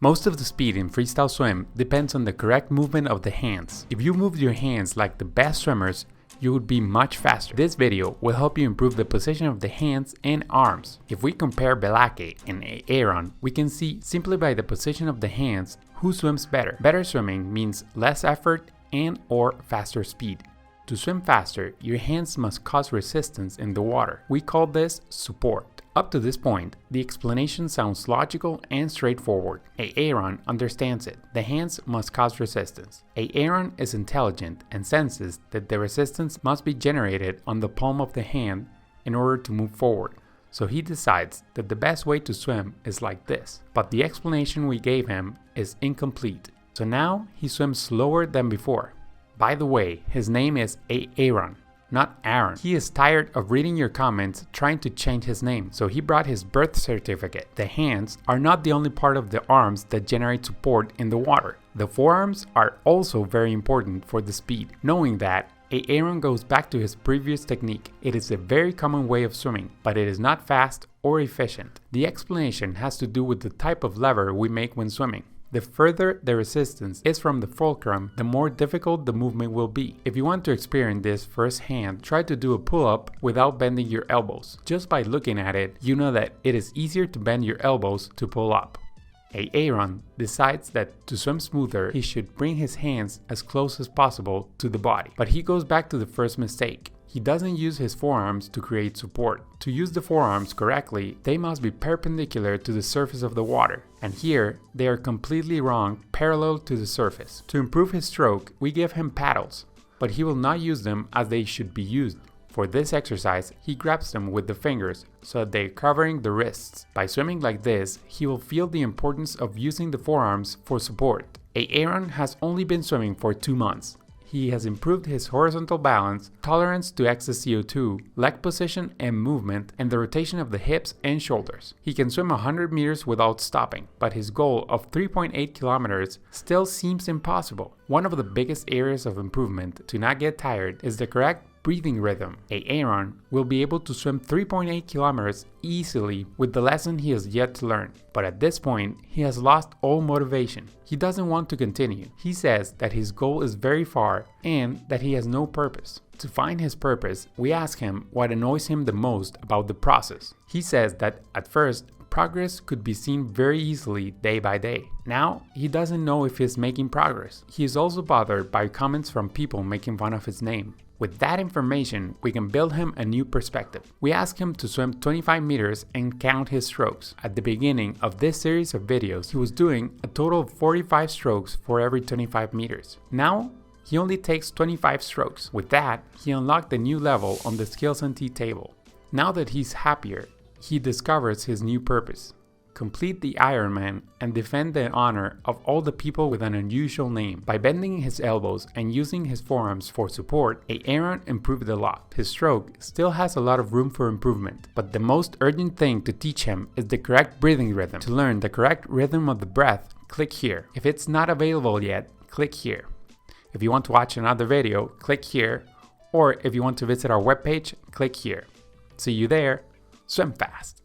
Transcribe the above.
Most of the speed in freestyle swim depends on the correct movement of the hands. If you moved your hands like the best swimmers, you would be much faster. This video will help you improve the position of the hands and arms. If we compare Belake and Aaron, we can see simply by the position of the hands who swims better. Better swimming means less effort and or faster speed. To swim faster, your hands must cause resistance in the water. We call this support. Up to this point, the explanation sounds logical and straightforward. Aaron understands it. The hands must cause resistance. Aaron is intelligent and senses that the resistance must be generated on the palm of the hand in order to move forward. So he decides that the best way to swim is like this. But the explanation we gave him is incomplete. So now he swims slower than before. By the way, his name is Aaron, not Aaron. He is tired of reading your comments trying to change his name, so he brought his birth certificate. The hands are not the only part of the arms that generate support in the water. The forearms are also very important for the speed. Knowing that, Aaron goes back to his previous technique. It is a very common way of swimming, but it is not fast or efficient. The explanation has to do with the type of lever we make when swimming. The further the resistance is from the fulcrum, the more difficult the movement will be. If you want to experience this firsthand, try to do a pull-up without bending your elbows. Just by looking at it, you know that it is easier to bend your elbows to pull up. Aaron decides that to swim smoother, he should bring his hands as close as possible to the body. But he goes back to the first mistake. He doesn't use his forearms to create support. To use the forearms correctly, they must be perpendicular to the surface of the water. And here, they are completely wrong, parallel to the surface. To improve his stroke, we give him paddles, but he will not use them as they should be used. For this exercise, he grabs them with the fingers so that they are covering the wrists. By swimming like this, he will feel the importance of using the forearms for support. Aaron has only been swimming for 2 months. He has improved his horizontal balance, tolerance to excess CO2, leg position and movement, and the rotation of the hips and shoulders. He can swim 100 meters without stopping, but his goal of 3.8 kilometers still seems impossible. One of the biggest areas of improvement to not get tired is the correct breathing rhythm. Aaron will be able to swim 3.8 kilometers easily with the lesson he has yet to learn. But at this point, he has lost all motivation. He doesn't want to continue. He says that his goal is very far and that he has no purpose. To find his purpose, we ask him what annoys him the most about the process. He says that at first, progress could be seen very easily day by day. Now, he doesn't know if he's making progress. He is also bothered by comments from people making fun of his name. With that information, we can build him a new perspective. We ask him to swim 25 meters and count his strokes. At the beginning of this series of videos, he was doing a total of 45 strokes for every 25 meters. Now, he only takes 25 strokes. With that, he unlocked a new level on the Skills and T table. Now that he's happier, he discovers his new purpose. Complete the Ironman and defend the honor of all the people with an unusual name. By bending his elbows and using his forearms for support, Aaron improved a lot. His stroke still has a lot of room for improvement, but the most urgent thing to teach him is the correct breathing rhythm. To learn the correct rhythm of the breath, click here. If it's not available yet, click here. If you want to watch another video, click here, or if you want to visit our webpage, click here. See you there. Swim fast!